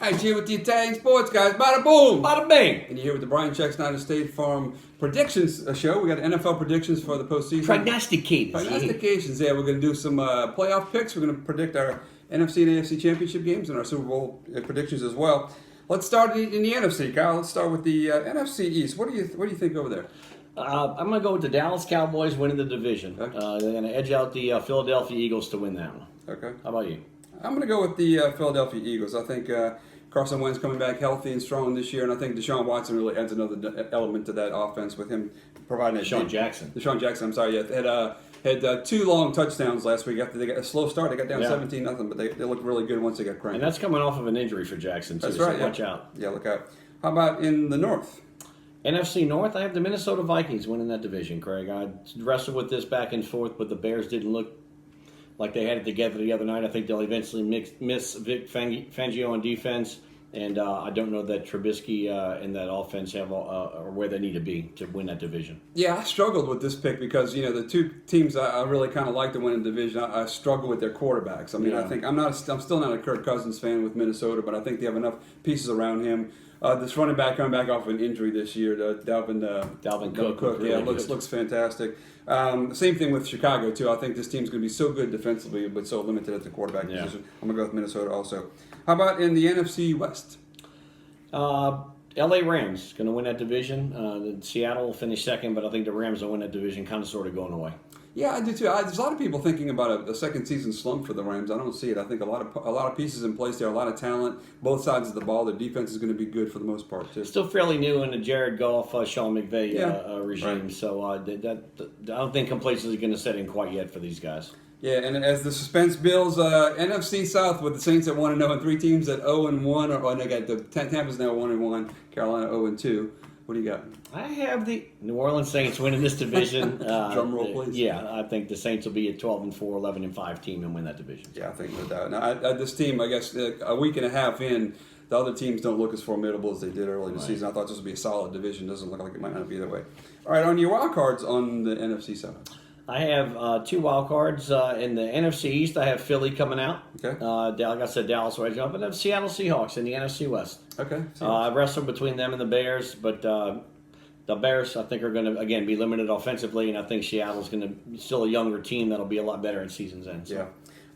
Hi, here with the Italian sports guys. Bada boom! Bada bing! And you're here with the Brian Check Snyder State Farm predictions show. We got NFL predictions for the postseason. Prognostications. Yeah, we're going to do some playoff picks. We're going to predict our NFC and AFC championship games and our Super Bowl predictions as well. Let's start in the NFC, Kyle. Let's start with the NFC East. What do you think over there? I'm going to go with the Dallas Cowboys winning the division. Okay. They're going to edge out the Philadelphia Eagles to win that one. Okay. How about you? I'm going to go with the Philadelphia Eagles. I think Carson Wentz coming back healthy and strong this year, and I think Deshaun Watson really adds another element to that offense with him providing Deshaun Jackson. Deshaun Jackson, I'm sorry, yeah, had two long touchdowns last week. After they got a slow start, they got down 17-0, but they looked really good once they got cranked. And that's coming off of an injury for Jackson, too. That's right, so watch out. Yeah, look out. How about in the North? NFC North, I have the Minnesota Vikings winning that division, Craig. I wrestled with this back and forth, but the Bears didn't look like they had it together the other night. I think they'll eventually miss Vic Fangio on defense, and I don't know that Trubisky and that offense have or where they need to be to win that division. Yeah, I struggled with this pick because the two teams I really kind of like to win the division. I struggle with their quarterbacks. I mean, I think I'm still not a Kirk Cousins fan with Minnesota, but I think they have enough pieces around him. This running back coming back off an injury this year, Dalvin Cook. Really yeah, looks fantastic. Same thing with Chicago too. I think this team's going to be so good defensively, but so limited at the quarterback position. I'm going to go with Minnesota also. How about in the NFC West? L.A. Rams going to win that division. Seattle will finish second, but I think the Rams will win that division, kind of sort of going away. Yeah, I do too. There's a lot of people thinking about a second season slump for the Rams. I don't see it. I think a lot of pieces in place there, a lot of talent, both sides of the ball. Their defense is going to be good for the most part too. Still fairly new in the Jared Goff, Sean McVay regime, right. so I don't think complacency is going to set in quite yet for these guys. Yeah, and as the suspense builds, NFC South with the Saints at 1-0 and three teams at 0-1, or they got the Tampa's now 1-1, Carolina 0-2. What do you got? I have the New Orleans Saints winning this division. Drum roll, please. Yeah, I think the Saints will be a 12-4, 11-5 team and win that division. Yeah, I think no doubt. Now, this team, I guess, a week and a half in, the other teams don't look as formidable as they did early in the season. I thought this would be a solid division. Doesn't look like it might not be that way. All right, on your wild cards on the NFC South. I have two wild cards. In the NFC East, I have Philly coming out. Okay. Like I said, Dallas right up. And I have Seattle Seahawks in the NFC West. Okay. I wrestled between them and the Bears, but the Bears, I think, are going to, again, be limited offensively, and I think Seattle's going to still a younger team that'll be a lot better at season's end. So. Yeah.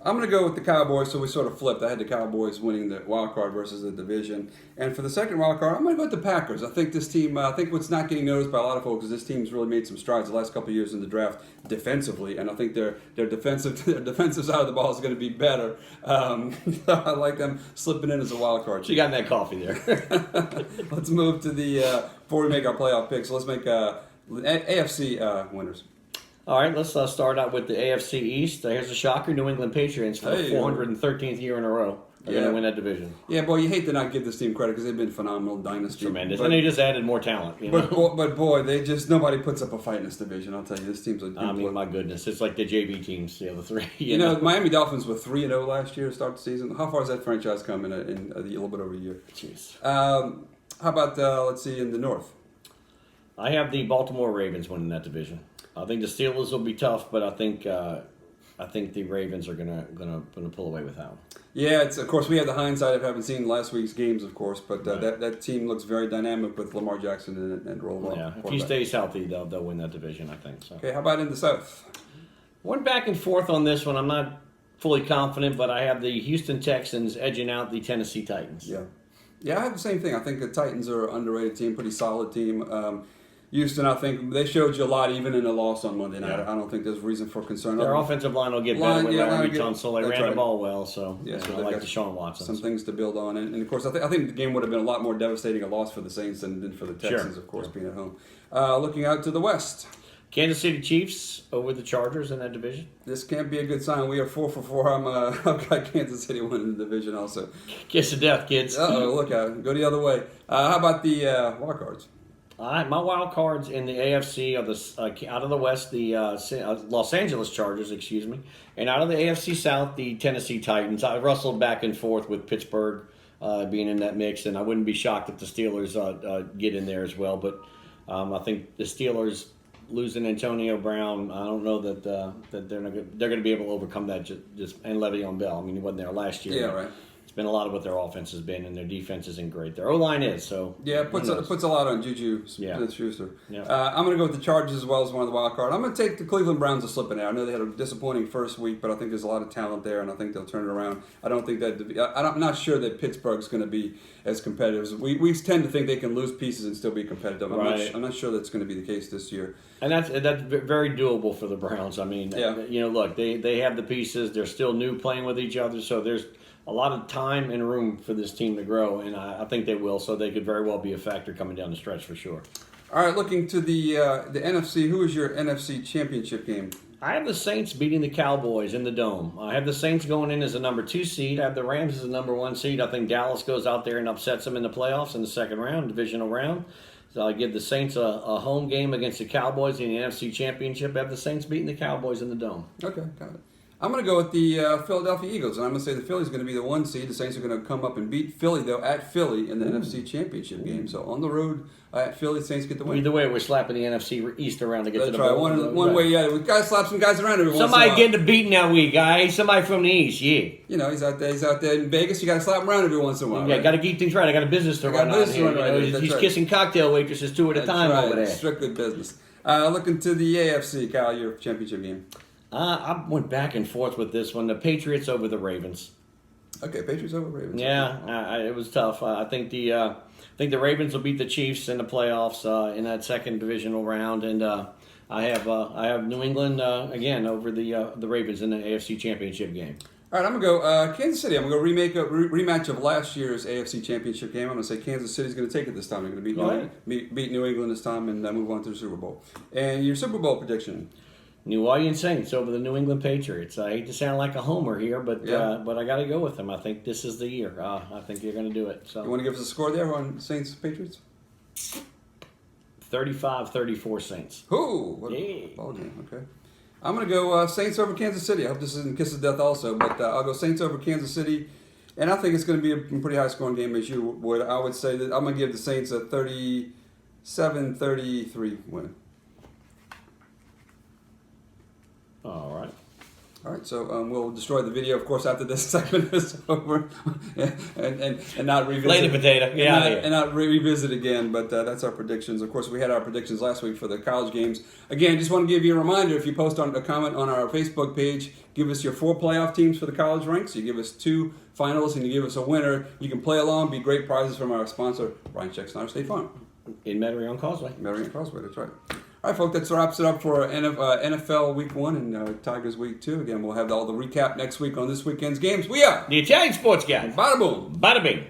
I'm going to go with the Cowboys, so we sort of flipped. I had the Cowboys winning the wild card versus the division. And for the second wild card, I'm going to go with the Packers. I think this team, I think what's not getting noticed by a lot of folks is this team's really made some strides the last couple of years in the draft defensively, and I think their defensive side of the ball is going to be better. I like them slipping in as a wild card. So you got in that coffee there. Let's move to before we make our playoff picks, let's make AFC winners. All right, let's start out with the AFC East. Here's a shocker. New England Patriots for the 413th year in a row are going to win that division. Yeah, boy, you hate to not give this team credit because they've been phenomenal dynasty. Tremendous. And they just added more talent. But boy, nobody puts up a fight in this division. I'll tell you, this team's I mean, my goodness. It's like the JV teams, the three. You know, Miami Dolphins were 3-0 last year to start the season. How far has that franchise come in a little bit over a year? Jeez. How about, let's see, in the North? I have the Baltimore Ravens winning that division. I think the Steelers will be tough, but I think the Ravens are gonna pull away with that one. Yeah, of course we have the hindsight of having seen last week's games, of course, but that team looks very dynamic with Lamar Jackson and Roll. Yeah, if he stays healthy, they'll win that division, I think. So. Okay, how about in the South? Went back and forth on this one. I'm not fully confident, but I have the Houston Texans edging out the Tennessee Titans. Yeah, I have the same thing. I think the Titans are an underrated team, pretty solid team. Houston, I think they showed you a lot even in a loss on Monday night. I don't think there's reason for concern. Their offensive line will get better with Laremy Tunsil. They ran the ball well, so I like Deshaun Watson. Some things to build on. And of course, I think the game would have been a lot more devastating a loss for the Saints than for the Texans, of course, being at home. Looking out to the West. Kansas City Chiefs over the Chargers in that division. This can't be a good sign. We are 4 for 4. I've got Kansas City winning the division also. Kiss of death, kids. Look out. Go the other way. How about the wild cards? All right, my wild cards in the AFC are out of the West, the Los Angeles Chargers, and out of the AFC South, the Tennessee Titans. I wrestled back and forth with Pittsburgh being in that mix, and I wouldn't be shocked if the Steelers get in there as well. But I think the Steelers losing Antonio Brown, I don't know that they're going to be able to overcome that just and Le'Veon Bell. I mean, he wasn't there last year. Yeah, right. been a lot of what their offense has been, and their defense isn't great. Their O-line is, so... Yeah, it puts a lot on Juju Smith-Schuster. I'm going to go with the Chargers as well as one of the wild card. I'm going to take the Cleveland Browns a slip in there. I know they had a disappointing first week, but I think there's a lot of talent there, and I think they'll turn it around. I don't think that... I'm not sure that Pittsburgh's going to be as competitive. We tend to think they can lose pieces and still be competitive. I'm not sure that's going to be the case this year. And that's very doable for the Browns. I mean, look, they have the pieces. They're still new playing with each other, so there's a lot of time and room for this team to grow, and I think they will, so they could very well be a factor coming down the stretch for sure. All right, looking to the NFC, who is your NFC championship game? I have the Saints beating the Cowboys in the Dome. I have the Saints going in as a number 2 seed. I have the Rams as a number 1 seed. I think Dallas goes out there and upsets them in the playoffs in the second round, divisional round. So I give the Saints a home game against the Cowboys in the NFC Championship. I have the Saints beating the Cowboys in the Dome. Okay, got it. I'm going to go with the Philadelphia Eagles, and I'm going to say the Phillies going to be the 1 seed. The Saints are going to come up and beat Philly, though, at Philly in the NFC Championship game. So on the road at Philly, the Saints get the win. Either way, we're slapping the NFC East around to get to the That's right. One way, yeah. We've got to slap some guys around every once in a while. Somebody getting a beating that week, guys. Somebody from the East, yeah. You know, he's out there in Vegas. You got to slap him around every once in a while. Yeah, right? got to keep things right. I got a business to run on here. He's kissing cocktail waitresses 2 at a time over there. Strictly business. Looking to the AFC, Kyle, your championship game. I went back and forth with this one. The Patriots over the Ravens. Okay, Patriots over Ravens. Yeah, it was tough. I think the Ravens will beat the Chiefs in the playoffs in that second divisional round, and I have New England again over the Ravens in the AFC Championship game. All right, I'm gonna go Kansas City. I'm gonna go rematch of last year's AFC Championship game. I'm gonna say Kansas City's gonna take it this time. They're gonna beat New England this time and move on to the Super Bowl. And your Super Bowl prediction? New Orleans Saints over the New England Patriots. I hate to sound like a homer here, but I got to go with them. I think this is the year. I think they're going to do it. So you want to give us a score there on Saints Patriots? 35-34 Saints. Ooh, what a ball game. Okay, I'm going to go Saints over Kansas City. I hope this isn't kiss of death also, but I'll go Saints over Kansas City, and I think it's going to be a pretty high scoring game as you would. I would say that I'm going to give the Saints a 37-33 win. All right, so we'll destroy the video, of course, after this segment is over, and not revisit. Lay the potato, and not revisit again. But that's our predictions. Of course, we had our predictions last week for the college games. Again, just want to give you a reminder: if you post a comment on our Facebook page, give us your 4 playoff teams for the college ranks. You give us 2 finalists, and you give us a winner. You can play along, be great prizes from our sponsor, Ryan Check Snyder State Farm. In Metairie on Causeway. Metairie on Causeway, that's right. All right, folks, that wraps it up for NFL Week 1 and Tigers Week 2. Again, we'll have all the recap next week on this weekend's games. We are the Italian Sports Guy. Bada boom. Bada bing.